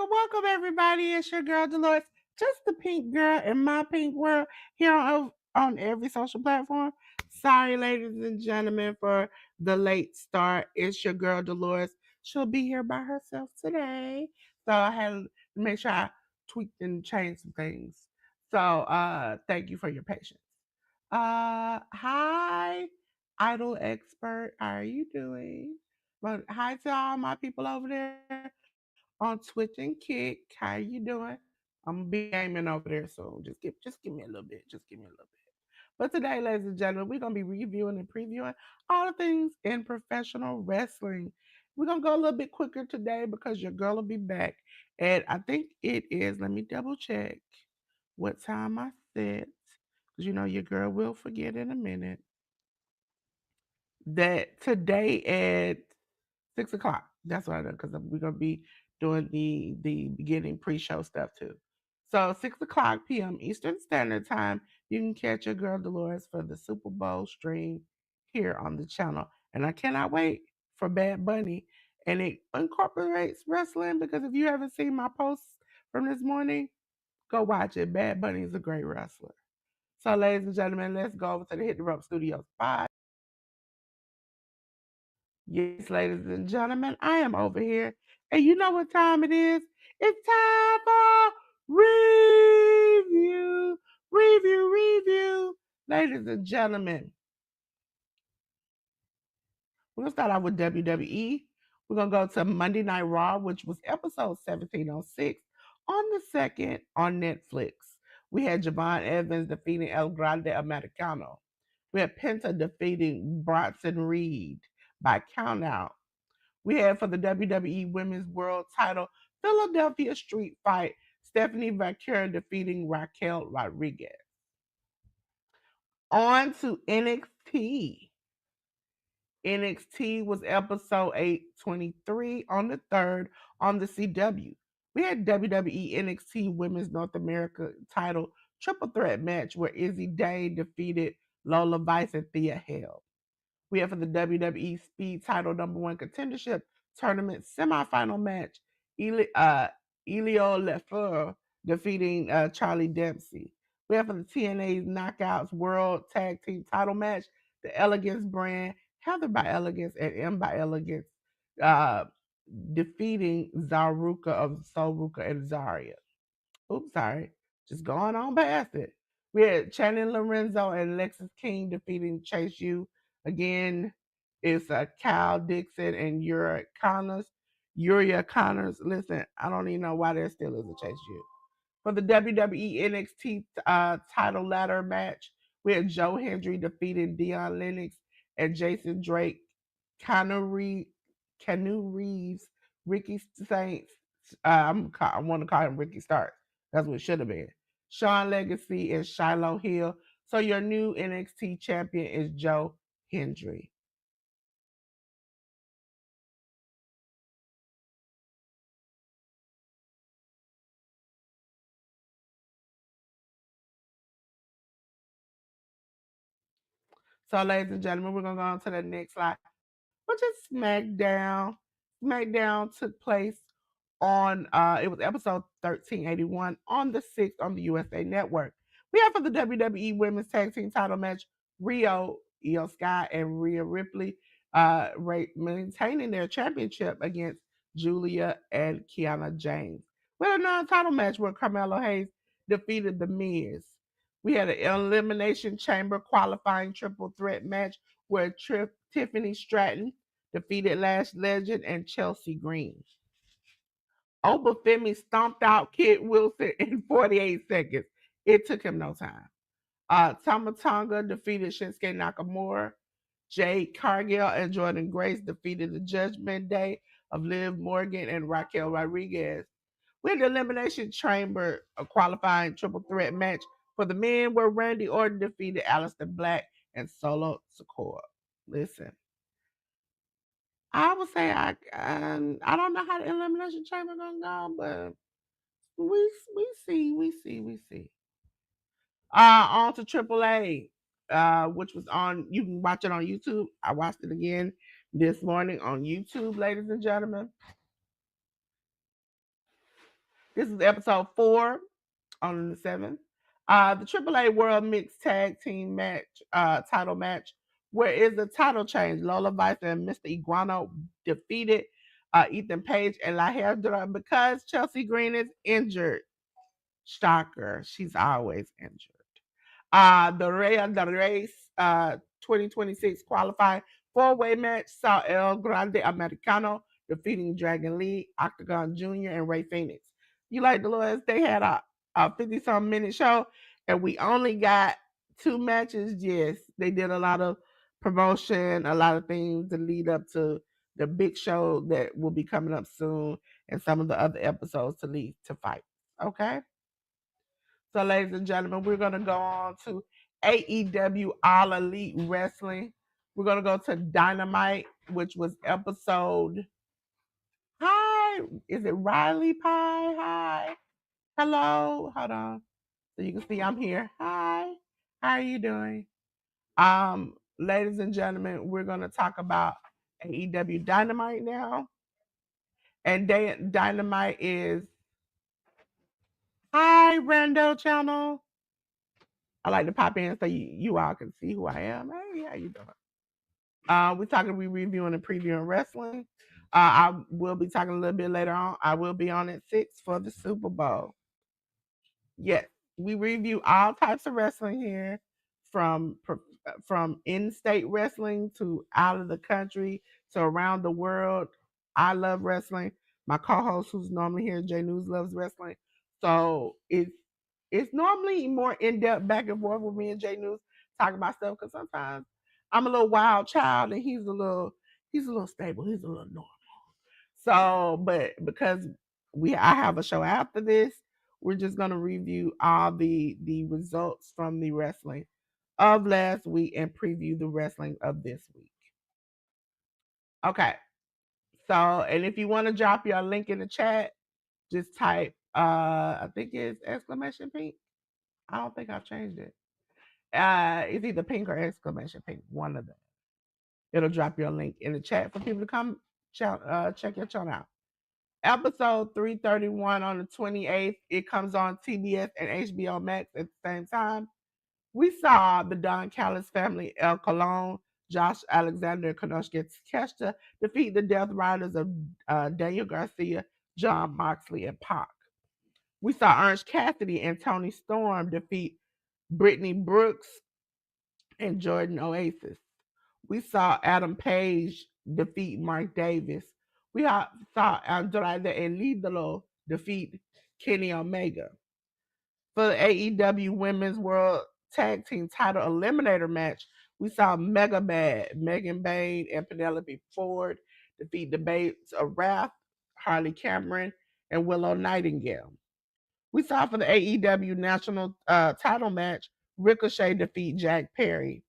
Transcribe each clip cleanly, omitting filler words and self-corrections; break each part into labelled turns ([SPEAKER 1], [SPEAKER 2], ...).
[SPEAKER 1] Welcome, everybody. It's your girl Delores, just the pink girl in my pink world here on every social platform. Sorry, ladies and gentlemen, for the late start. It's your girl Delores. She'll be here by herself today, so I had to make sure I tweaked and changed some things. So, thank you for your patience. Hi, idol expert. How are you doing? But hi to all my people over there on Twitch and Kick. How you doing? I'm gonna be gaming over there soon. Just give me a little bit. Just give me a little bit. But today, ladies and gentlemen, we're gonna be reviewing and previewing all the things in professional wrestling. We're gonna go a little bit quicker today because your girl will be back. And I think it is, let me double check what time I set. Because you know your girl will forget in a minute. That today at 6 o'clock. That's what I know because we're gonna be doing the beginning pre-show stuff too. So 6 o'clock p.m. Eastern Standard Time, you can catch your girl Dolores for the Super Bowl stream here on the channel. And I cannot wait for Bad Bunny. And it incorporates wrestling because if you haven't seen my posts from this morning, go watch it. Bad Bunny is a great wrestler. So, ladies and gentlemen, let's go over to the Hit the Rope Studios. Bye. Yes, ladies and gentlemen, I am over here. And you know what time it is? It's time for review, review. Ladies and gentlemen, we're going to start out with WWE. We're going to go to Monday Night Raw, which was episode 1706 on the 2nd on Netflix. We had Javon Evans defeating El Grande Americano. We had Penta defeating Bronson Reed by countout. We had for the WWE Women's World Title Philadelphia Street Fight, Stephanie Vaquer defeating Raquel Rodriguez. On to NXT. NXT was episode 823 on the 3rd on the CW. We had WWE NXT Women's North America title triple threat match where Izzy Day defeated Lola Vice and Thea Hale. We have for the WWE Speed Title Number One Contendership Tournament semifinal match, Elio Lefleur defeating Charlie Dempsey. We have for the TNA's Knockouts World Tag Team Title match, the Elegance brand, Heather by Elegance and M by Elegance, uh, defeating Zaruka of Soul Ruka and Zaria. Oops, sorry. Just going on past it. We had Channing Lorenzo and Lexis King defeating Chase U. Again, it's Cal Dixon and Uriah Connors. Listen, I don't even know why there still is a Chase U. For the WWE NXT title ladder match, we had Joe Hendry defeating Dion Lennox and Jason Drake, Canu Reeves, Ricky Saints. I want to call him Ricky Starks. That's what it should have been. Sean Legacy and Shiloh Hill. So your new NXT champion is Joe Hendry. So, ladies and gentlemen, we're gonna go on to the next slide, which is SmackDown. SmackDown took place on it was episode 1381 on the 6th on the USA Network. We have for the WWE Women's Tag Team title match Io Sky and Rhea Ripley maintaining their championship against Julia and Kiana James. We had another title match where Carmelo Hayes defeated The Miz. We had an Elimination Chamber qualifying triple threat match where Tiffany Stratton defeated Lash Legend and Chelsea Green. Obafemi stomped out Kid Wilson in 48 seconds. It took him no time. Tamatonga defeated Shinsuke Nakamura. Jade Cargill and Jordan Grace defeated the Judgment Day. of Liv Morgan and Raquel Rodriguez. We had the Elimination Chamber a qualifying triple threat match for the men where Randy Orton defeated Aleister Black and Solo Sikoa. Listen, I would say I don't know how the Elimination Chamber gonna go, but we see. On to AAA, which was on. You can watch it on YouTube. I watched it again this morning on YouTube, ladies and gentlemen. This is episode 4 on the 7th. The AAA World Mixed Tag Team match, title match, where is the title change? Lola Vice and Mr. Iguano defeated Ethan Page and La Herdra because Chelsea Green is injured. Shocker, she's always injured. The Real de Race 2026 qualifying four-way match saw El Grande Americano defeating Dragon Lee, Octagon Jr., and Ray Phoenix. You like Delores? They had a 50-some minute show, and we only got 2 matches. Yes, they did a lot of promotion, a lot of things to lead up to the big show that will be coming up soon, and some of the other episodes to lead to fight. Okay. So, ladies and gentlemen, we're going to go on to AEW All Elite Wrestling. We're going to go to Dynamite, which was episode. Hi, is it Riley Pie? Hi. Hello. Hold on. So you can see I'm here. Hi. How are you doing? Ladies and gentlemen, we're going to talk about AEW Dynamite now. And Dynamite is. Hi, Rando Channel. I like to pop in so you all can see who I am. Hey, how you doing? We reviewing and previewing wrestling. I will be talking a little bit later on. I will be on at 6 for the Super Bowl. Yes, we review all types of wrestling here, from in-state wrestling to out of the country to around the world. I love wrestling. My co-host, who's normally here, Jay News, loves wrestling. So it's normally more in depth back and forth with me and Jay News talking about stuff because sometimes I'm a little wild child and he's a little stable. He's a little normal. So, but because I have a show after this, we're just gonna review all the results from the wrestling of last week and preview the wrestling of this week. Okay. So, and if you want to drop your link in the chat, just type I think it's exclamation pink. I don't think I've changed it. It's either pink or exclamation pink, one of them. It'll drop your link in the chat for people to come check your channel out. Episode 331 on the 28th. It comes on TBS and HBO Max at the same time. We saw the Don Callis family, El Colon, Josh Alexander, and Konosuke Takeshita defeat the Death Riders of Daniel Garcia, John Moxley, and Pac. We saw Orange Cassidy and Tony Storm defeat Brittany Brooks and Jordan Oasis. We saw Adam Page defeat Mark Davis. We saw Andrade and Lidolo defeat Kenny Omega. For the AEW Women's World Tag Team Title Eliminator match, we saw Mega Bad, Megan Bain, and Penelope Ford defeat the Babes of Wrath, Harley Cameron, and Willow Nightingale. We saw for the AEW National Title match, Ricochet defeat Jack Perry.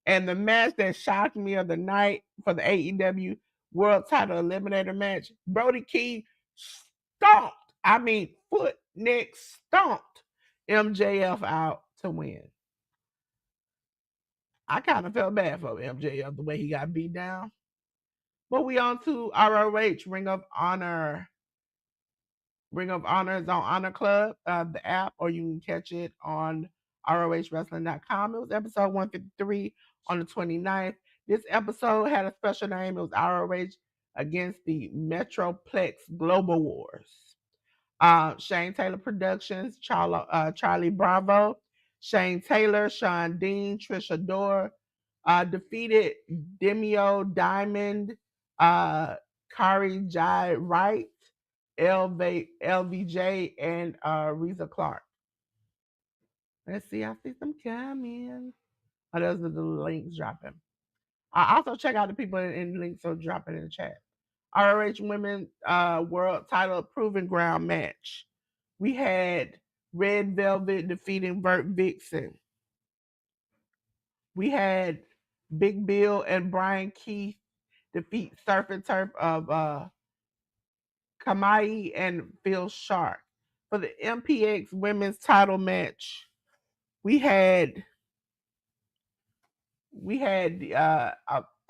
[SPEAKER 1] And the match that shocked me of the night for the AEW World Title Eliminator match, Brody King stomped. I mean, foot, neck, stomped MJF out to win. I kind of felt bad for MJF the way he got beat down. But we on to ROH Ring of Honor. Ring of Honor is on Honor Club, the app, or you can catch it on ROHWrestling.com. It was episode 153 on the 29th. This episode had a special name. It was ROH against the Metroplex Global Wars. Shane Taylor Productions, Charlie Bravo, Shane Taylor, Sean Dean, Trisha Dore defeated Demio Diamond, Kari Jai Wright, LVJ, and Reza Clark. Let's see, I see some coming. Oh, those are the links dropping. I also check out the people in links so dropping in the chat. ROH Women's World Title Proving Ground match. We had Red Velvet defeating Vert Vixen. We had Big Bill and Brian Keith defeat Surf and Turf of Kamai and Phil Sharp. For the MPX Women's Title match, we had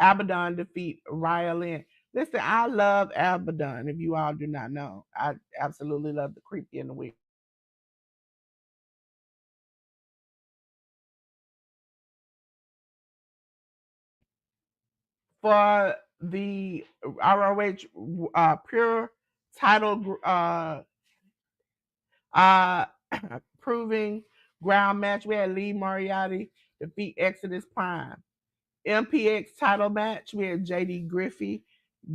[SPEAKER 1] Abaddon defeat Raya Lynn. Listen, I love Abaddon. If you all do not know, I absolutely love the creepy and the weird. For the ROH Pure Title uh, proving ground match, we had Lee Moriarty defeat Exodus Prime. MPX title match, we had JD Griffey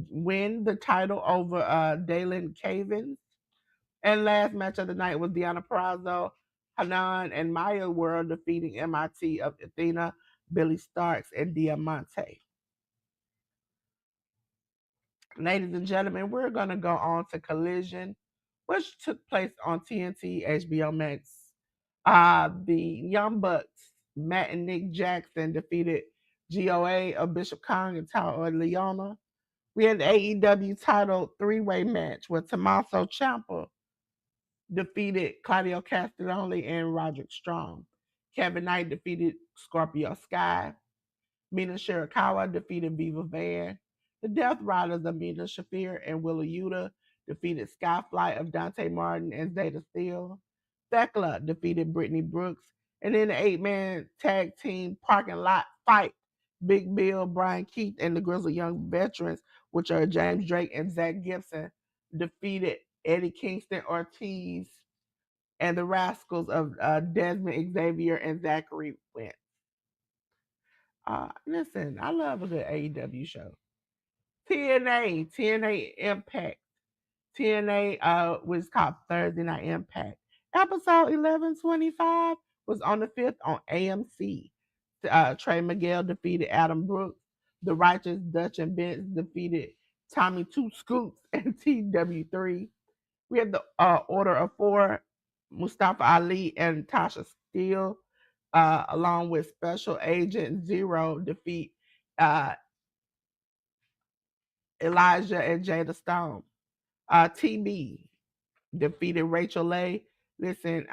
[SPEAKER 1] win the title over Dalen Cavins. And last match of the night was Deanna Purrazzo, Hanan, and Maya World defeating MIT of Athena, Billy Starks, and Diamante. Ladies and gentlemen, we're going to go on to Collision, which took place on TNT HBO Max. The Young Bucks, Matt and Nick Jackson, defeated GOA of Bishop Kong and Tao Leona. We had the AEW title three-way match where Tommaso Ciampa defeated Claudio Castagnoli and Roderick Strong. Kevin Knight defeated Scorpio Sky. Mina Shirakawa defeated Viva Van. The Death Riders of Mina Shafir and Willa Yuta defeated Skyflight of Dante Martin and Zeta Steel. Thekla defeated Brittany Brooks. And then the 8-man tag team parking lot fight. Big Bill, Brian Keith, and the Grizzled Young Veterans, which are James Drake and Zach Gibson, defeated Eddie Kingston Ortiz and the Rascals of Desmond Xavier and Zachary Wentz. Listen, I love a good AEW show. TNA Impact. TNA was called Thursday Night Impact. Episode 1125 was on the 5th on AMC. Trey Miguel defeated Adam Brooks. The Righteous Dutch and Vince defeated Tommy Two Scoops and TW3. We had the Order of Four, Mustafa Ali and Tasha Steele, along with Special Agent Zero, defeat uh, Elijah and Jada Stone. TB defeated Rachel Lay. Listen,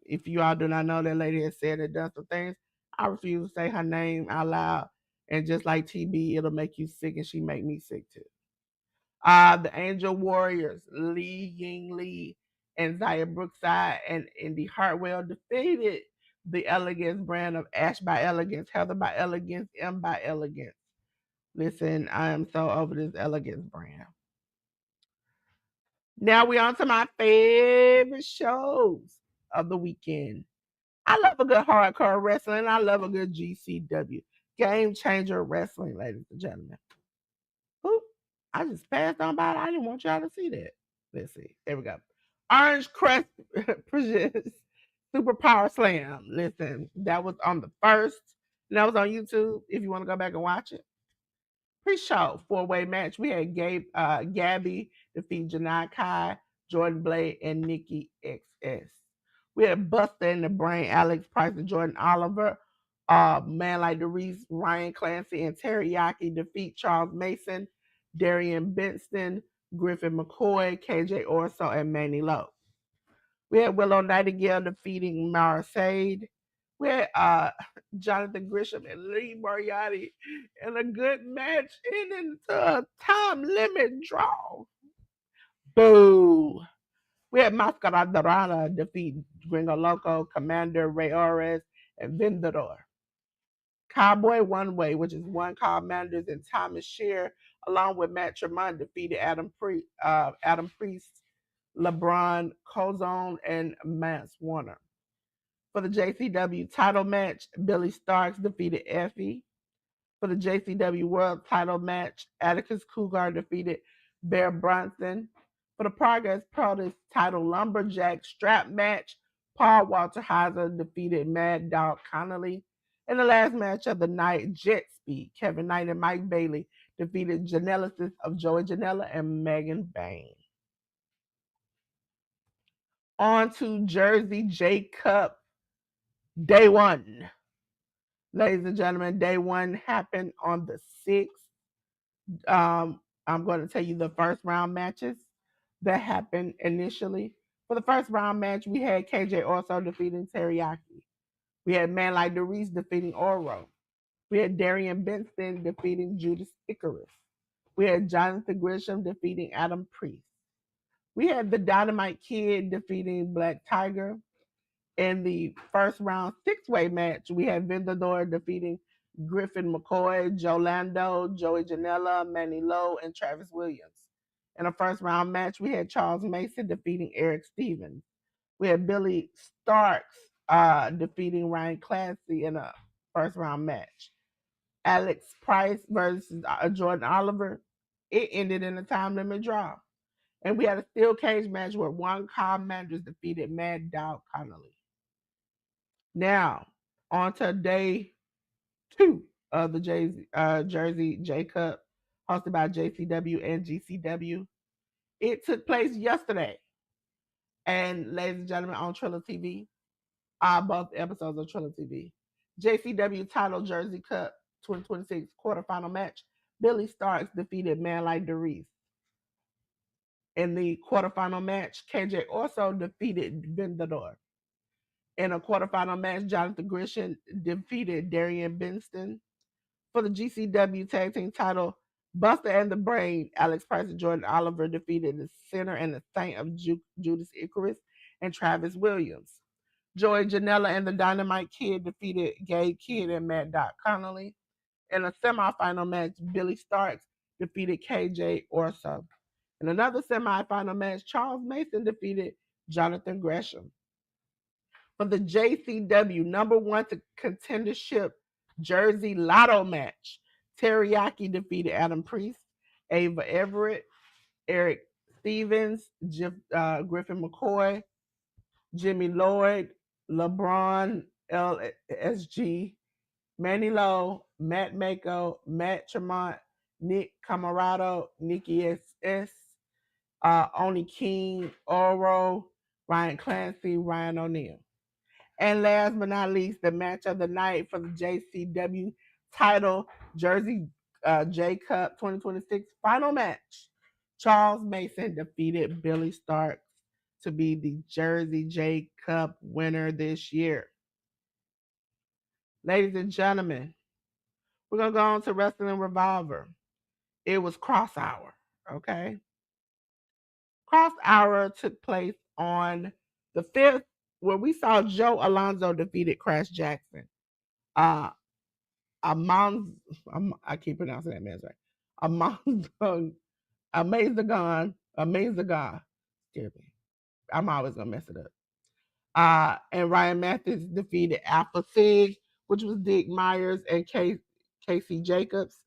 [SPEAKER 1] if you all do not know, that lady has said and done some things. I refuse to say her name out loud. And just like TB, it'll make you sick, and she make me sick too. The Angel Warriors, Lee Ying Lee and Zaya Brookside and Indy Hartwell defeated the Elegance brand of Ash by Elegance, Heather by Elegance, M by Elegance. Listen, I am so over this Elegance brand. Now we on to my favorite shows of the weekend. I love a good hardcore wrestling. I love a good GCW. Game changer wrestling, ladies and gentlemen. Oop, I just passed on by it. I didn't want y'all to see that. Let's see. There we go. Orange Crest presents Super Power Slam. Listen, that was on the first. And that was on YouTube if you want to go back and watch it. Pre-show four-way match. We had Gabby defeat Janai Kai, Jordan Blade, and Nikki XS. We had Buster in the Brain, Alex Price, and Jordan Oliver. Man like Reese, Ryan Clancy, and Teriyaki defeat Charles Mason, Darian Benston, Griffin McCoy, KJ Orso, and Manny Lowe. We had Willow Nightingale defeating Mara Sade. We had Jonathan Grisham and Lee Moriarty in a good match ending to a time limit draw. Boo. We had Mascara Dorada defeat Gringo Loco, Commander Ray Ores, and Vendedor. Cowboy One Way, which is one called Manders and Thomas Shear, along with Matt Tremont, defeated Adam Priest, LeBron Cozone, and Mance Warner. For the JCW title match, Billy Starks defeated Effie. For the JCW World title match, Atticus Cougar defeated Bear Bronson. For the Progress Pro title Lumberjack strap match, Paul Walter Heiser defeated Mad Dog Connolly. In the last match of the night, Jet Speed, Kevin Knight and Mike Bailey defeated Genesis of Joey Janela and Megan Bain. On to Jersey J Cup Day 1. Ladies and gentlemen, Day 1 happened on the 6th. I'm going to tell you the first round matches that happened initially. For the first round match, we had KJ Orso defeating Teriyaki. We had Man Like Delores defeating Oro. We had Darian Benson defeating Judas Icarus. We had Jonathan Grisham defeating Adam Priest. We had the Dynamite Kid defeating Black Tiger. In the first round six-way match, we had Vendador defeating Griffin McCoy, Joe Lando, Joey Janela, Manny Lowe, and Travis Williams. In a first round match, we had Charles Mason defeating Eric Stevens. We had Billy Starks defeating Ryan Clancy in a first round match. Alex Price versus Jordan Oliver. It ended in a time limit draw. And we had a steel cage match where Juan Kyle Manders defeated Mad Dog Connolly. Now, on to day 2 of the Jersey J Cup, hosted by JCW and GCW. It took place yesterday. And ladies and gentlemen, on Triller TV, both episodes of Triller TV. JCW title Jersey Cup 2026 quarterfinal match. Billy Starks defeated Man Like Delores. In the quarterfinal match, KJ also defeated Vendador. In a quarterfinal match, Jonathan Grisham defeated Darian Benson. For the GCW tag team title, Buster and the Brain, Alex Price and Jordan Oliver defeated the Sinner and the Saint of Judas Icarus and Travis Williams. Joey Janela and the Dynamite Kid defeated Gabe Kidd and Matt Dot Connolly. In a semifinal match, Billy Starks defeated KJ Orso. In another semifinal match, Charles Mason defeated Jonathan Gresham. For the JCW number 1 contendership Jersey Lotto match, Teriyaki defeated Adam Priest, Ava Everett, Eric Stevens, Griffin McCoy, Jimmy Lloyd, LeBron LSG, Manny Lowe, Matt Mako, Matt Tremont, Nick Camarado, Nikki SS, Oni King, Oro, Ryan Clancy, Ryan O'Neal. And last but not least, the match of the night for the JCW title, Jersey J Cup 2026 final match. Charles Mason defeated Billy Starks to be the Jersey J Cup winner this year. Ladies and gentlemen, we're going to go on to Wrestling Revolver. It was Cross Hour, okay? Cross Hour took place on the 5th, where we saw Joe Alonzo defeated Crash Jackson. Amon, I keep pronouncing that man's right. Amazagon. Excuse me. I'm always gonna mess it up. And Ryan Matthews defeated Alpha Sig, which was Dick Myers and Casey Jacobs.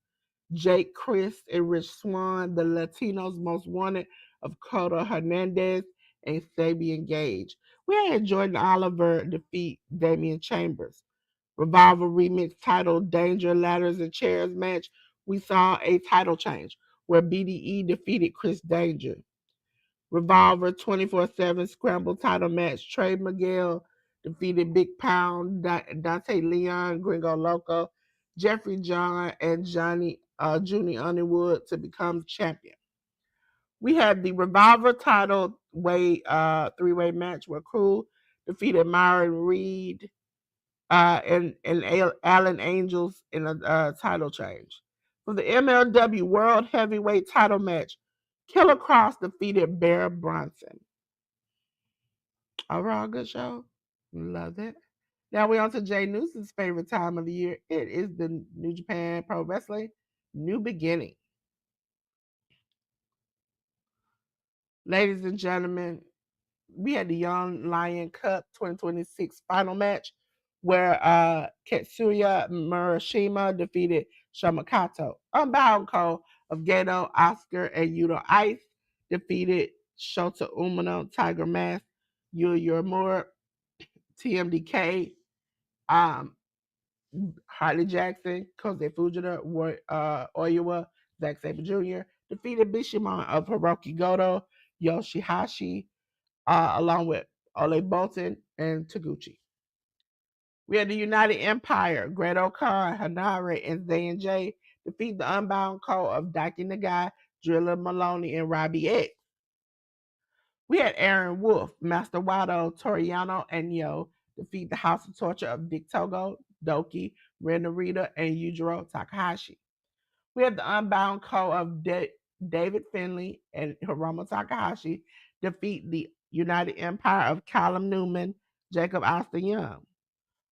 [SPEAKER 1] Jake Chris and Rich Swan, the Latinos most wanted of Cota Hernandez and Sabian Gage. We had Jordan Oliver defeat Damian Chambers. Revival remix titled Danger Ladders and Chairs match, we saw a title change where BDE defeated Chris Danger. Revolver 24/7 Scramble title match, Trey Miguel defeated Big Pound, Dante Leon, Gringo Loco, Jeffrey John, and Johnny Underwood to become champion. We had the Revolver title three-way match where Crew defeated Myron Reed, and Allen Angels in a title change. For the MLW World Heavyweight title match, Killer Cross defeated Bear Bronson. Overall, good show. Love it. Now we're on to Jay Newsom's favorite time of the year. It is the New Japan Pro Wrestling New Beginning. Ladies and gentlemen, we had the Young Lion Cup 2026 final match where Ketsuya Murashima defeated Shamakato. Unbound Cole of Gato, Oscar, and Yuto Ice defeated Shota Umino, Tiger Mask, Yuya Uemura, TMDK, Harley Jackson, Kose Fujita, Oiwa, Zack Sabre Jr. defeated Bishamon of Hiroki Goto, Yoshihashi, along with Ole Bolton and Taguchi. We had the United Empire, Great Khan, Hanare, and J defeat the Unbound Co. of Daiki Nagai, Drilla Maloney, and Robbie X. We had Aaron Wolf, Master Wado, Toriano, and Yo defeat the House of Torture of Dick Togo, Doki, Ren Narita, and Yujiro Takahashi. We had the Unbound Co. of David Finley and Hiromu Takahashi defeat the United Empire of Callum Newman, Jacob Austin Young.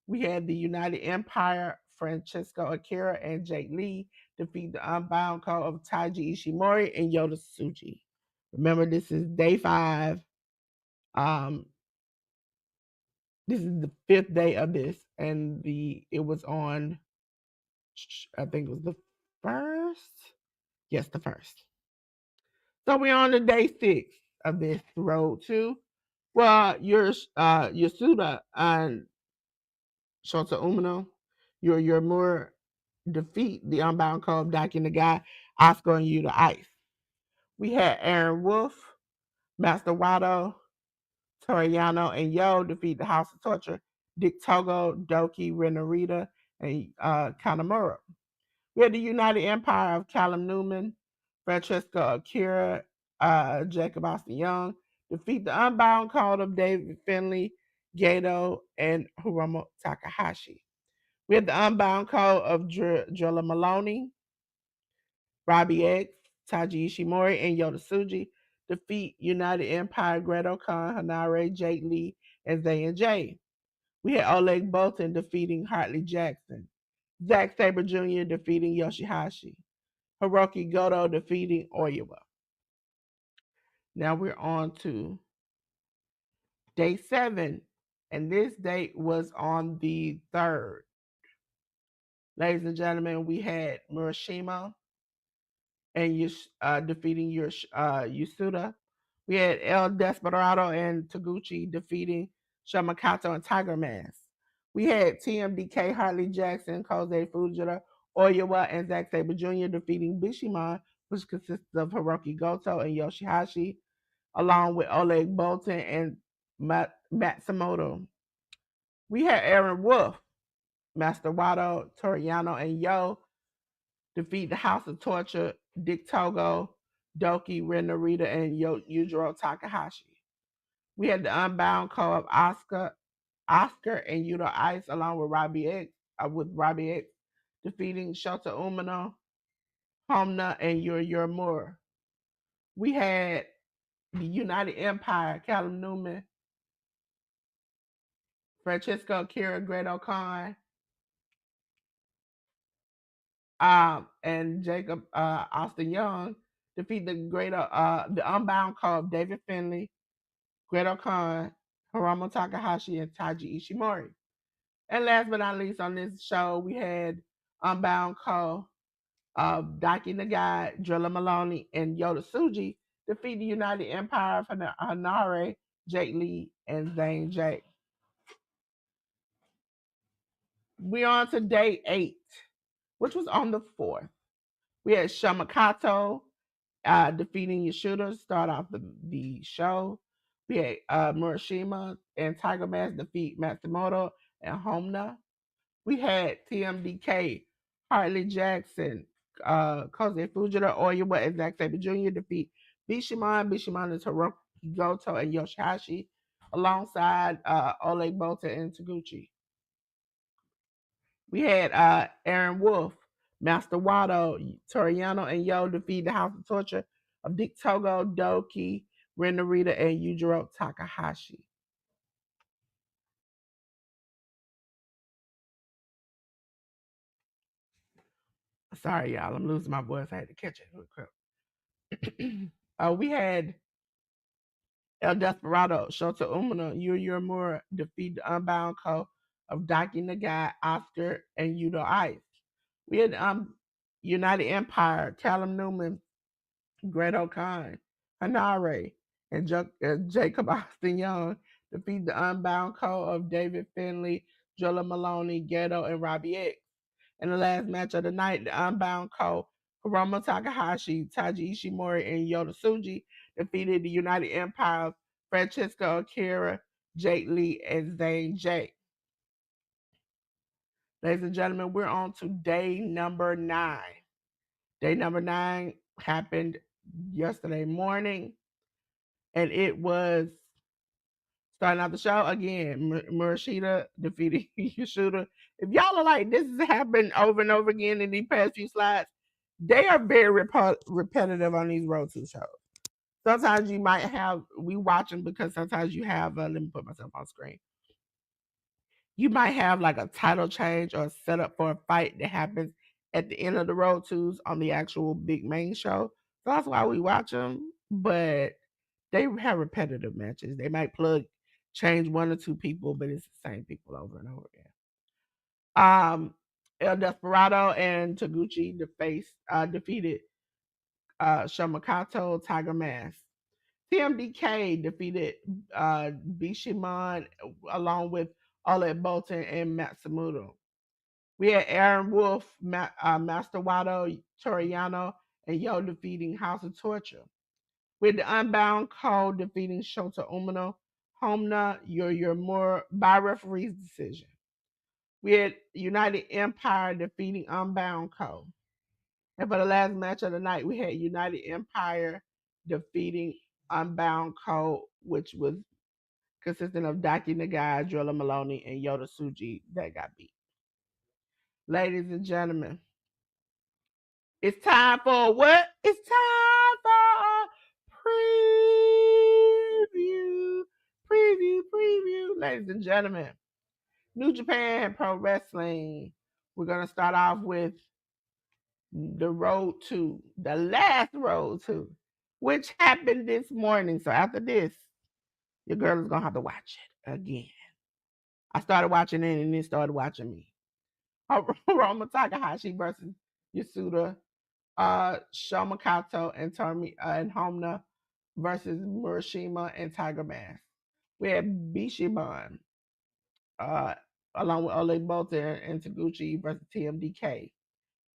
[SPEAKER 1] We had the United Empire, Francesco Akira and Jake Lee defeat the Unbound Co. of Taiji Ishimori and Yota Tsuji. Remember, this is day 5. Um, this is the 5th day of this, and it was on, I think it was the 1st. Yes, the 1st. So we're on to day 6 of this road to. Well, Yasuda and Shota Umino, your more defeat the Unbound Co. of Daiki Nagai, Oscar and Yuta Ice. We had Aaron Wolf, Master Wado, Toriano, and Yo defeat the House of Torture, Dick Togo, Doki, Renarita, and Kanamura. We had the United Empire of Callum Newman, Francesco Akira, Jacob Austin Young defeat the Unbound Co. of David Finley, Gato, and Hiromu Takahashi. We had the Unbound Co. of Drilla Maloney, Robbie X, Taji Ishimori, and Yota Tsuji defeat United Empire, Great Khan, Hanare, Jake Lee, and J. We had Oleg Bolton defeating Hartley Jackson, Zack Sabre Jr. defeating Yoshihashi, Hiroki Goto defeating Oiwa. Now we're on to day 7, and this date was on the 3rd. Ladies and gentlemen, we had Murashima and defeating Yasuda. We had El Desperado and Taguchi defeating Shamakato and Tiger Mask. We had TMDK, Harley Jackson, Kose Fujita, Oyawa, and Zack Sabre Jr. defeating Bishamon, which consists of Hiroki Goto and Yoshihashi, along with Oleg Bolton and Matsumoto. We had Aaron Wolf, Master Wado, Toriano, and Yo defeat the House of Torture, Dick Togo, Doki, Ren Narita, and Yujiro Takahashi. We had the Unbound Co. of Oscar and Yudo Ice, along with Robbie X, defeating Shota Umino, Homna, and Yuri Moore. We had the United Empire, Callum Newman, Francesco Kira, Great Khan, and Jacob Austin Young defeat the Unbound Co. of David Finley, Great Khan, Hiromu Takahashi, and Taiji Ishimori. And last but not least on this show, we had Unbound Co. of Daiki Nagai, Drilla Maloney, and Yota Tsuji defeat the United Empire of Hanare, Jake Lee, and Zane Jake. We're on to day 8, which was on the 4th. We had Shamakato defeating Yashuda to start off the show. We had Murashima and Tiger Mask defeat Matsumoto and Homna. We had TMDK, Hartley Jackson, Kose Fujita, Oyawa, and Zack Sabre Jr. defeat Bishamon. Bishamon is Hiroki Goto and Yoshihashi, alongside Oleg Bolton and Taguchi. We had Aaron Wolf, Master Wado, Toriano, and Yo defeat the House of Torture of Dick Togo, Doki, Ren Narita, and Yujiro Takahashi. Sorry, y'all. I'm losing my voice. I had to catch it real quick. We had El Desperado, Shota Umino, Yuri Moore defeat the Unbound Co. of Daiki Nagai, Oscar, and Yudo Ice. We had United Empire, Callum Newman, Great Khan, Hanare, and Jacob Austin Young defeat the Unbound Co. of David Finley, Jola Maloney, Ghetto, and Robbie X. In the last match of the night, the Unbound Co. Hiromu Takahashi, Taiji Ishimori, and Yota Tsuji defeated the United Empire of Francesco Akira, Jake Lee, and Zane Jake. Ladies and gentlemen, we're on to day number 9. Day number 9 happened yesterday morning, and it was starting out the show again. Murashita defeated Yashuda. If y'all are like, this has happened over and over again in these past few slides, they are very repetitive on these Road to shows. Sometimes you might have, we watch them because sometimes you have, let me put myself on screen. You might have like a title change or a setup for a fight that happens at the end of the Road Twos on the actual big main show. So that's why we watch them. But they have repetitive matches. They might change one or two people, but it's the same people over and over again. El Desperado and Taguchi defeated Shamakato, Tiger Mask. TMDK defeated Bishamon along with Oleg Bolton and Matsumoto. We had Aaron Wolf, Master Wado, Toriano, and Yo defeating House of Torture. We had the Unbound Code defeating Shota Umino, Homna, Your More by referee's decision. We had United Empire defeating Unbound Code. And for the last match of the night, we had United Empire defeating Unbound Code, which was consisting of Daki Nagai, Drilla Maloney, and Yota Tsuji that got beat. Ladies and gentlemen, it's time for what? It's time for a preview. Ladies and gentlemen, New Japan Pro Wrestling. We're going to start off with the last Road to, which happened this morning. So after this, your girl is going to have to watch it again. I started watching it and then started watching me. Roma Takahashi versus Yasuda, Shomakato and and Homna versus Murashima and Tiger Mask. We had Bishamon, along with Ole Bolton and Taguchi versus TMDK.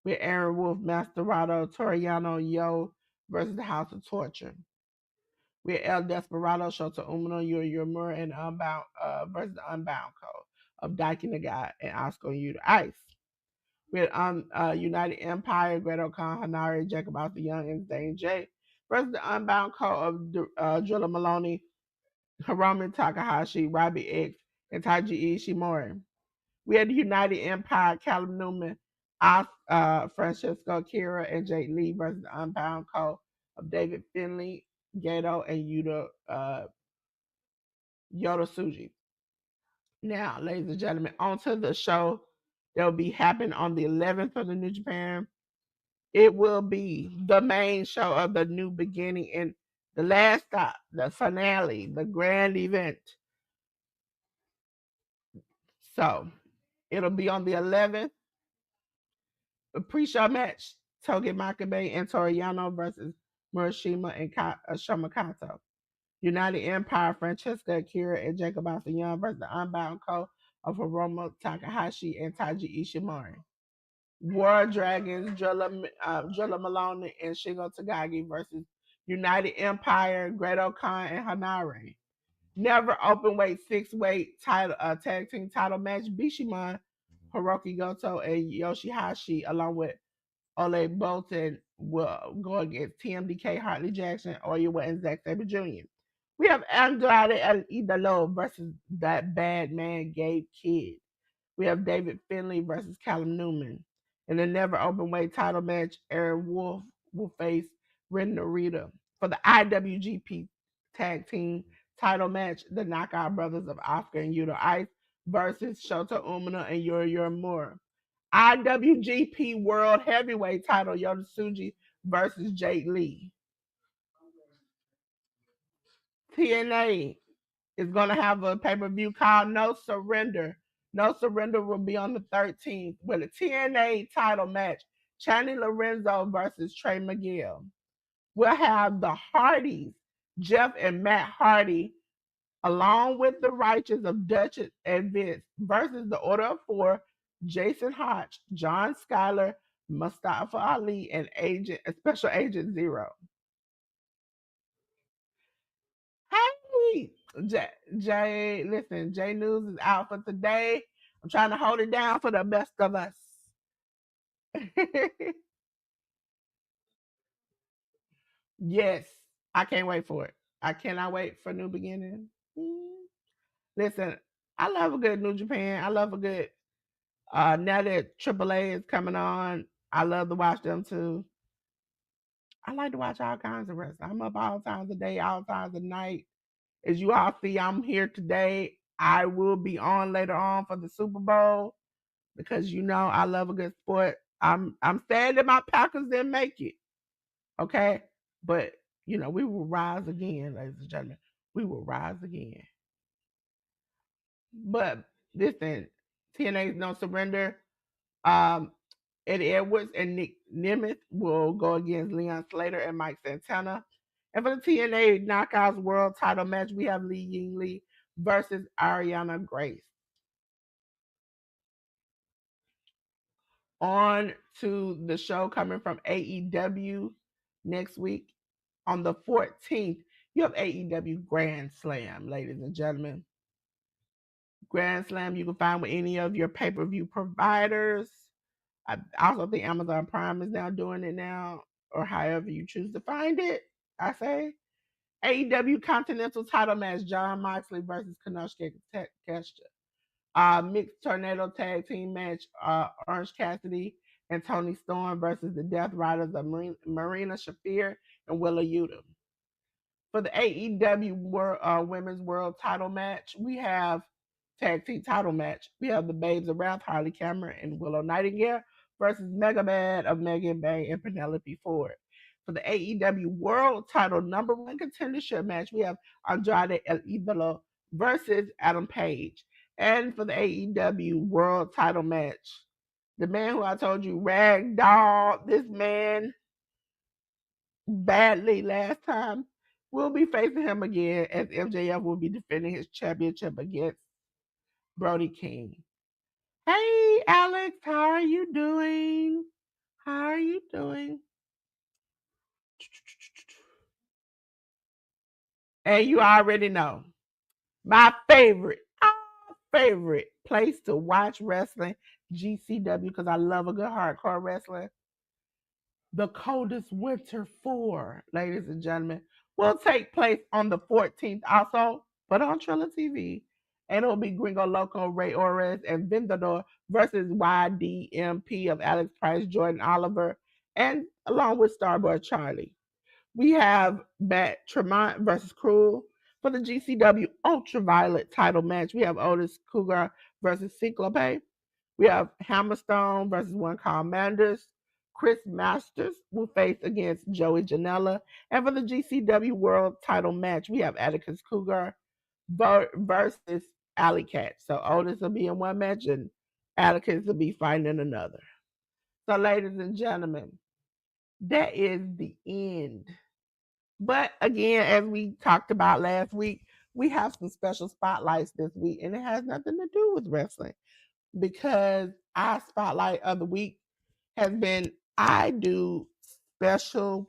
[SPEAKER 1] We had Aaron Wolf, Mascherano, Toriano, Yo versus the House of Torture. We had El Desperado, Shota Umino, Yuri and Unbound versus the Unbound Code of Daiki Nagai and Oscar Yuta Ice. We had United Empire, Great Khan, Hanari, Jacob Alpha Young, and Zane J versus the Unbound Code of Drilla Maloney, Hiromu Takahashi, Robbie X, and Taiji Ishimori. We had the United Empire, Callum Newman, Francesco Kira, and Jake Lee versus the Unbound Code of David Finley, Gato, and Yota Tsuji. Now, ladies and gentlemen, on to the show that will be happening on the 11th of the New Japan. It will be the main show of the new beginning and the last stop, the finale, the grand event. So it'll be on the 11th. A pre-show match, Togi Makabe and Toriano versus Murashima and Shomakato. United Empire, Francesca Akira and Jacob Alpha Young versus the Unbound Code of Hiromu Takahashi and Taiji Ishimori. War Dragons, Drilla Malone and Shingo Takagi versus United Empire, Great Khan and Hanare. Never open weight 6-weight title tag team title match. Bishamon, Hiroki Goto, and Yoshihashi, along with Ole Bolton, will go against TMDK, Hartley Jackson, Oyawa, and Zack Sabre Jr. We have Andrade El Idolo versus that bad man Gabe Kidd. We have David Finley versus Callum Newman. In the never open weight title match, Aaron Wolf will face Ren Narita. For the IWGP Tag Team title match, the Knockout Brothers of Oscar and Yuta Ice versus Shota Umino and Yuri Uemura. IWGP World Heavyweight title, Yota Tsuji versus Jake Lee. TNA is going to have a pay-per-view called No Surrender. No Surrender will be on the 13th with a TNA title match, Channy Lorenzo versus Trey McGill. We'll have the Hardys, Jeff and Matt Hardy, along with the Righteous of Dutch and Vince versus the Order of Four, Jason Hodge, John Schuyler, Mustafa Ali and Special Agent Zero. Hey, Jay, listen, J News is out for today. I'm trying to hold it down for the best of us. Yes, I can't wait for it. I cannot wait for New Beginning. Mm. Listen, I love a good New Japan. I love a good now that AAA is coming on. I love to watch them too. I like to watch all kinds of wrestling. I'm up all times of day, all times of night. As you all see, I'm here today. I will be on later on for the Super Bowl because you know I love a good sport. I'm sad that my Packers didn't make it. Okay. But you know, we will rise again, ladies and gentlemen. We will rise again. But listen, TNA's No Surrender. Um, Eddie Edwards and Nick Nemeth will go against Leon Slater and Mike Santana. And for the TNA Knockouts World Title match, we have Lee Yingli versus Ariana Grace. On to the show coming from AEW next week on the 14th. You have AEW Grand Slam, ladies and gentlemen. Grand Slam you can find with any of your pay per view providers. I also think Amazon Prime is now doing it now, or however you choose to find it. I say AEW Continental Title match: John Moxley versus Konosuke Takeshita. Mixed Tornado Tag Team match: Orange Cassidy and Tony Storm versus the Death Riders of Marina Shafir and Willa Yuta. For the AEW Women's World Title match, we have tag team title match. We have the Babes of Wrath, Harley Cameron and Willow Nightingale versus Mega Bad of Megan Bay and Penelope Ford. For the AEW World Title #1 contendership match, we have Andrade El Idolo versus Adam Page. And for the AEW World Title match, the man who I told you ragdoll this man badly last time, we'll be facing him again as MJF will be defending his championship against Brody King. Hey, Alex, how are you doing? How are you doing? And you already know my favorite place to watch wrestling, GCW, because I love a good hardcore wrestling. The coldest winter 4, ladies and gentlemen, will take place on the 14th also, but on Trilla TV. And it'll be Gringo Loco, Ray Ores, and Vendador versus YDMP of Alex Price, Jordan Oliver, and along with Starboy Charlie. We have Matt Tremont versus Cruel for the GCW Ultraviolet title match. We have Otis Cougar versus Cyclope. We have Hammerstone versus one called Manders. Chris Masters will face against Joey Janela. And for the GCW World title match, we have Atticus Cougar versus Alley Cat. So Otis will be in one match and Atticus will be fighting in another. So, ladies and gentlemen, that is the end. But again, as we talked about last week, we have some special spotlights this week, and it has nothing to do with wrestling because our spotlight of the week has been I do special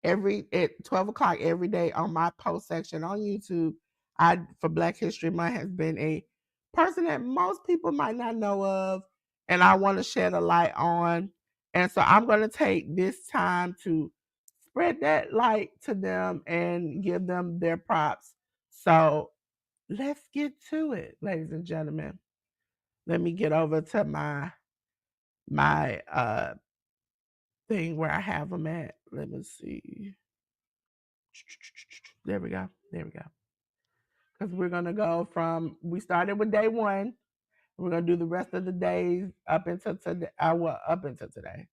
[SPEAKER 1] every at 12 o'clock every day on my post section on YouTube. I for Black History Month has been a person that most people might not know of, and I want to shed a light on. And so I'm going to take this time to spread that light to them and give them their props. So let's get to it, ladies and gentlemen. Let me get over to my thing where I have them at. Let me see. There we go. There we go. Because we're gonna go from we started with day one. We're gonna do the rest of the days up until today. Up until today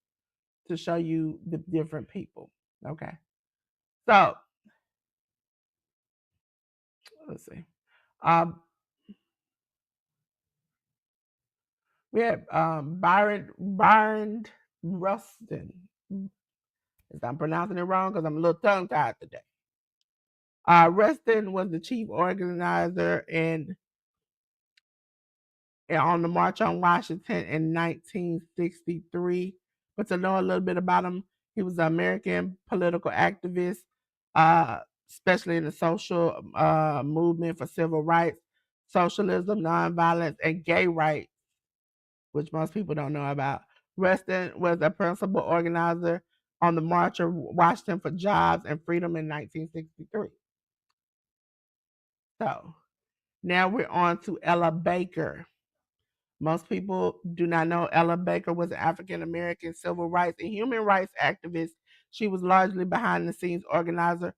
[SPEAKER 1] to show you the different people. Okay. So let's see. Um, we had Byron Rustin. If I'm pronouncing it wrong, because I'm a little tongue tied today. Rustin was the chief organizer and on the March on Washington in 1963. But to know a little bit about him, he was an American political activist, uh, especially in the social movement for civil rights, socialism, nonviolence, and gay rights, which most people don't know about. Reston was a principal organizer on the March of Washington for Jobs and Freedom in 1963. So now we're on to Ella Baker. Most people do not know Ella Baker was an African American civil rights and human rights activist. She was largely behind the scenes organizer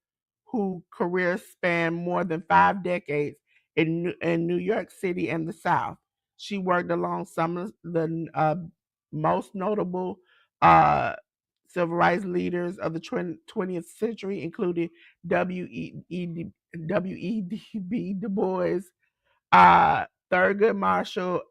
[SPEAKER 1] whose career spanned more than 5 decades in New York City and the South. She worked along some of the most notable uh, civil rights leaders of the 20th century, including W.E.B. Du Bois, Thurgood Marshall,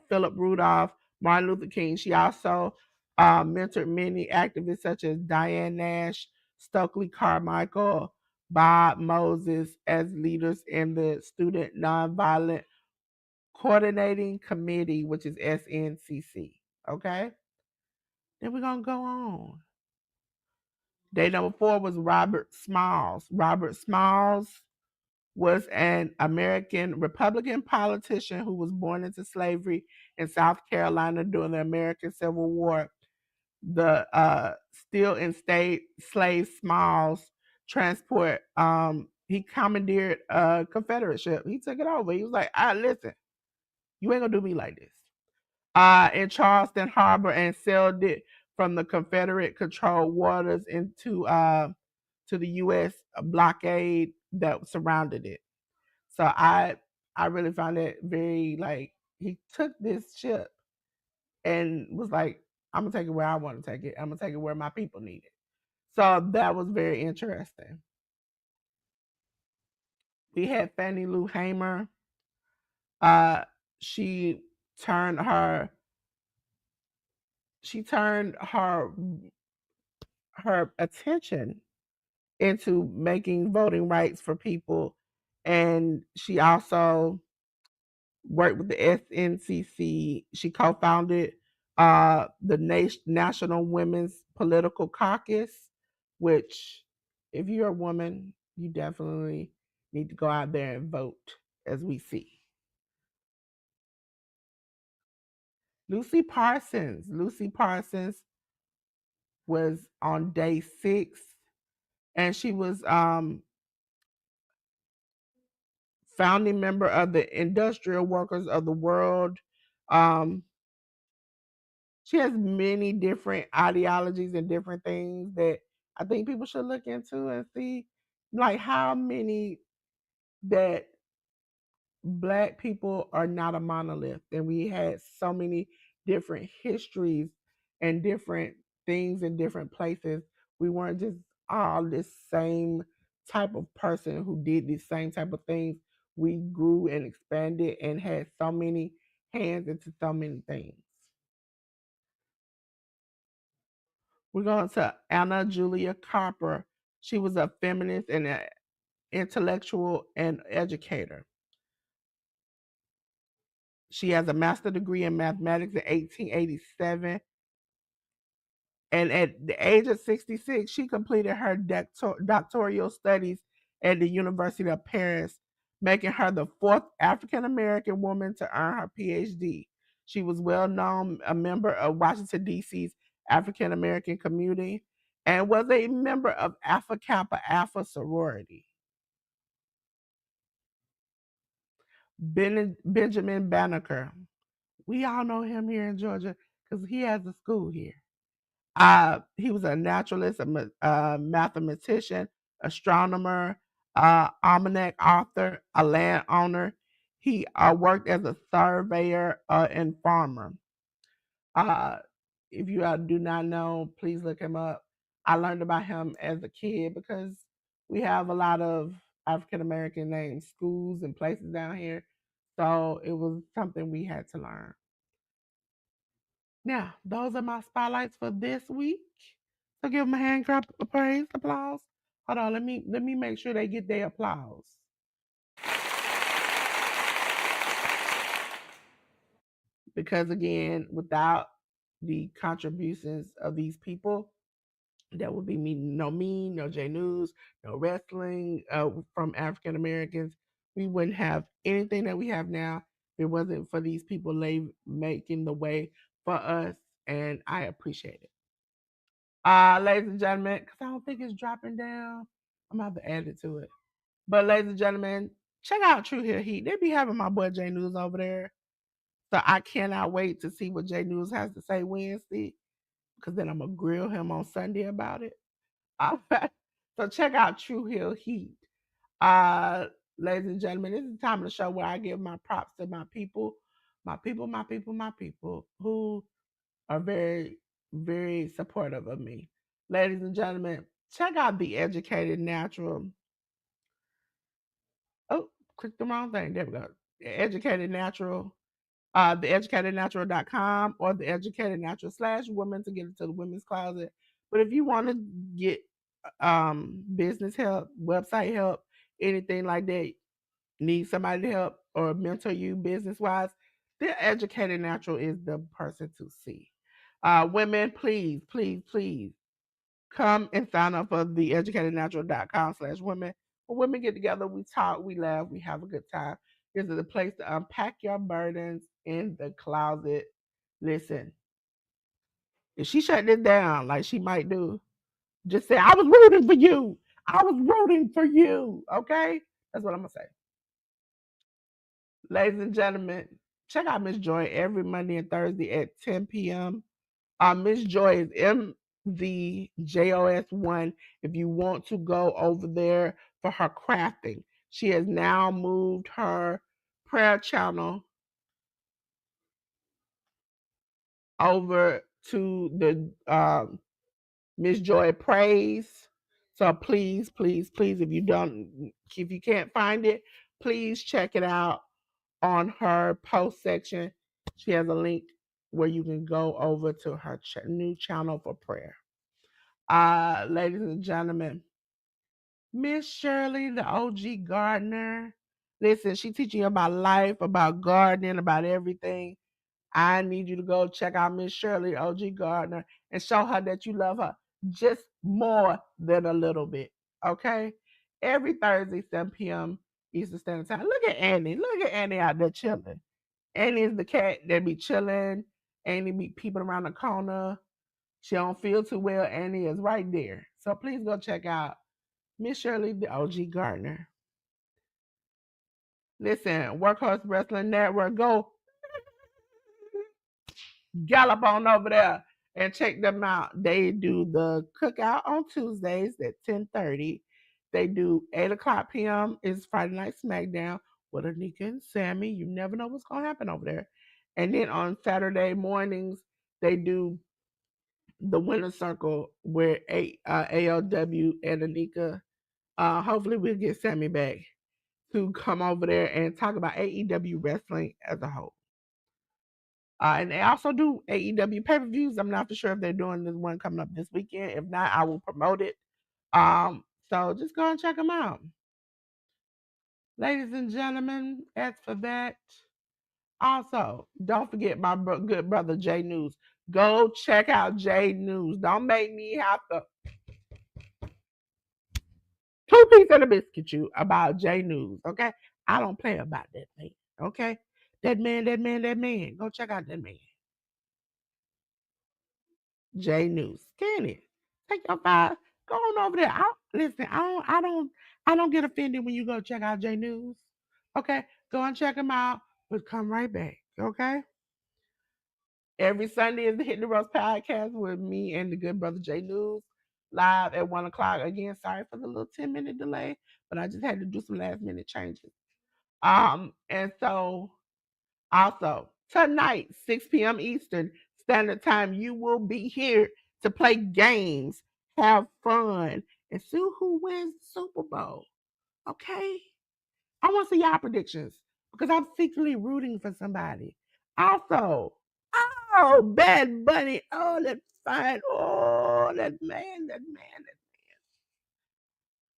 [SPEAKER 1] Philip Rudolph, Martin Luther King. She also mentored many activists such as Diane Nash, Stokely Carmichael, Bob Moses as leaders in the Student Nonviolent Coordinating Committee, which is SNCC. Okay? Then we're going to go on. Day number 4 was Robert Smalls. Robert Smalls was an American Republican politician who was born into slavery in South Carolina during the American Civil War. The still enslaved slave Smalls transport, he commandeered a Confederate ship. He took it over. He was like, listen, you ain't gonna do me like this. In Charleston Harbor and sailed it from the Confederate controlled waters into to the U.S. blockade that surrounded it. So I really found it very like he took this ship and was like, I'm gonna take it where I want to take it. I'm gonna take it where my people need it. So that was very interesting. We had Fannie Lou Hamer. Uh, she turned her she turned her attention into making voting rights for people, and she also worked with the SNCC. She co-founded the National Women's Political Caucus, which, if you're a woman, you definitely need to go out there and vote, as we see. Lucy Parsons. Lucy Parsons was on day 6, and she was founding member of the Industrial Workers of the World. Um, she has many different ideologies and different things that I think people should look into and see, like how many that black people are not a monolith, and we had so many different histories and different things in different places. We weren't just all this same type of person who did these same type of things. We grew and expanded and had so many hands into so many things. We're going to Anna Julia Copper. She was a feminist and an intellectual and educator. She has a master's degree in mathematics in 1887. And at the age of 66, she completed her doctoral studies at the University of Paris, making her the fourth African American woman to earn her PhD. She was well known, a member of Washington, D.C.'s African American community, and was a member of Alpha Kappa Alpha sorority. Benjamin Banneker. We all know him here in Georgia because he has a school here. He was a naturalist, a mathematician, astronomer, almanac author, a landowner. He worked as a surveyor and farmer. Uh, if you do not know, please look him up. I learned about him as a kid because we have a lot of African American named schools and places down here. So it was something we had to learn. Now, those are my spotlights for this week. So give them a hand clap of praise, applause. Hold on, let me make sure they get their applause. because again, without the contributions of these people, there would be me, no J News, no wrestling from African Americans. We wouldn't have anything that we have now if it wasn't for these people making the way for us, and I appreciate it. Ladies and gentlemen, because I don't think it's dropping down, I'm gonna have to add it to it. But ladies and gentlemen, check out True Hill Heat. They be having my boy J News over there. So I cannot wait to see what J News has to say Wednesday, because then I'm gonna grill him on Sunday about it. All right. So check out True Hill Heat. Uh, Ladies and gentlemen, this is the time of the show where I give my props to my people who are very, very supportive of me. Ladies and gentlemen, check out the Educated Natural. Oh, click the wrong thing. There we go. Educated Natural, theeducatednatural.com or the Educated Natural / women to get into the women's closet. But if you want to get business help, website help, anything like that, need somebody to help or mentor you business wise, the Educated Natural is the person to see. Women, please, please, please come and sign up for the educatednatural.com / women. When women get together, we talk, we laugh, we have a good time. This is a place to unpack your burdens in the closet. Listen, if she shut this down like she might do, just say, I was rooting for you. I was rooting for you. Okay? That's what I'm going to say. Ladies and gentlemen, check out Miss Joy every Monday and Thursday at 10 p.m. Miss Joy is MVJOS1 if you want to go over there for her crafting. She has now moved her prayer channel over to the Miss Joy Praise. So please, please, please, if you can't find it, please check it out on her post section. She has a link where you can go over to her new channel for prayer. Ladies and gentlemen, Miss Shirley, the OG gardener. Listen, she teaching you about life, about gardening, about everything. I need you to go check out Miss Shirley, OG Gardner, and show her that you love her just more than a little bit. Okay? Every Thursday, 7 p.m. Eastern Standard Time. Look at Annie. Look at Annie out there chilling. Annie is the cat that be chilling. Annie be peeping around the corner. She don't feel too well. Annie is right there. So please go check out Miss Shirley, the OG Gardner. Listen, Workhorse Wrestling Network, go gallop on over there and check them out. They do the cookout on Tuesdays at 10:30. They do 8 o'clock p.m. is Friday Night SmackDown with Anika and Sammy. You never know what's gonna happen over there. And then on Saturday mornings, they do the Winner's Circle where ALW and Anika. Hopefully we'll get Sammy back to come over there and talk about AEW wrestling as a whole. And they also do AEW pay per views. I'm not for sure if they're doing this one coming up this weekend. If not, I will promote it. So just go and check them out. Ladies and gentlemen, as for that, also don't forget my good brother Jay News. Go check out Jay News. Don't make me have to two piece of the biscuit you about Jay News. Okay, I don't play about that thing. Okay, that man, that man, that man. Go check out that man. J News. Scan it. Take your five. Go on over there. Listen. I don't get offended when you go check out J News. Okay, go and check them out, but come right back. Okay. Every Sunday is the Hit the Roast podcast with me and the good brother J News live at 1 o'clock. Again, sorry for the little 10-minute delay, but I just had to do some last minute changes. And so also, tonight, 6 p.m. Eastern Standard Time, you will be here to play games, have fun, and see who wins the Super Bowl. Okay? I want to see y'all predictions because I'm secretly rooting for somebody. Also, oh, Bad Bunny. Oh, that fine. Oh, that man, that man.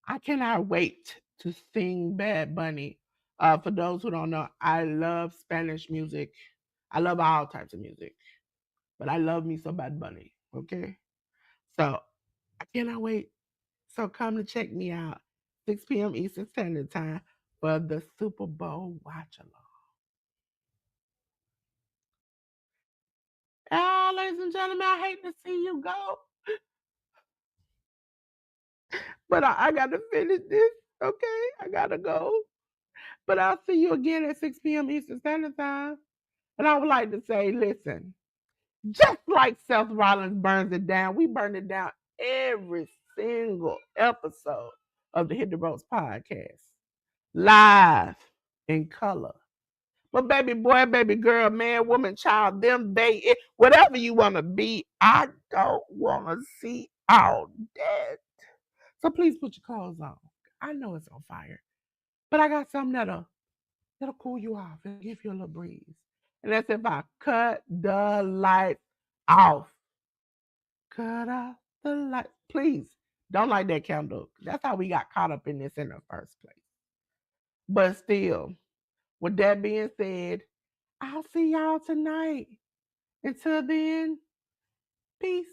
[SPEAKER 1] I cannot wait to sing Bad Bunny. For those who don't know, I love Spanish music. I love all types of music, but I love me some Bad Bunny. Okay, so I cannot wait. So come to check me out 6 p.m. Eastern Standard Time for the Super Bowl watch along. Oh, ladies and gentlemen, I hate to see you go, but I got to finish this. Okay, I gotta go. But I'll see you again at 6 p.m. Eastern Standard Time. And I would like to say, listen, just like Seth Rollins burns it down, we burn it down every single episode of the Hit the Ropes podcast, live in color. But baby boy, baby girl, man, woman, child, them, they, it, whatever you want to be, I don't want to see all that. So please put your clothes on. I know it's on fire, but I got something that'll cool you off and give you a little breeze. And that's if I cut the lights off. Cut off the light. Please don't light that candle. That's how we got caught up in this in the first place. But still, with that being said, I'll see y'all tonight. Until then, peace.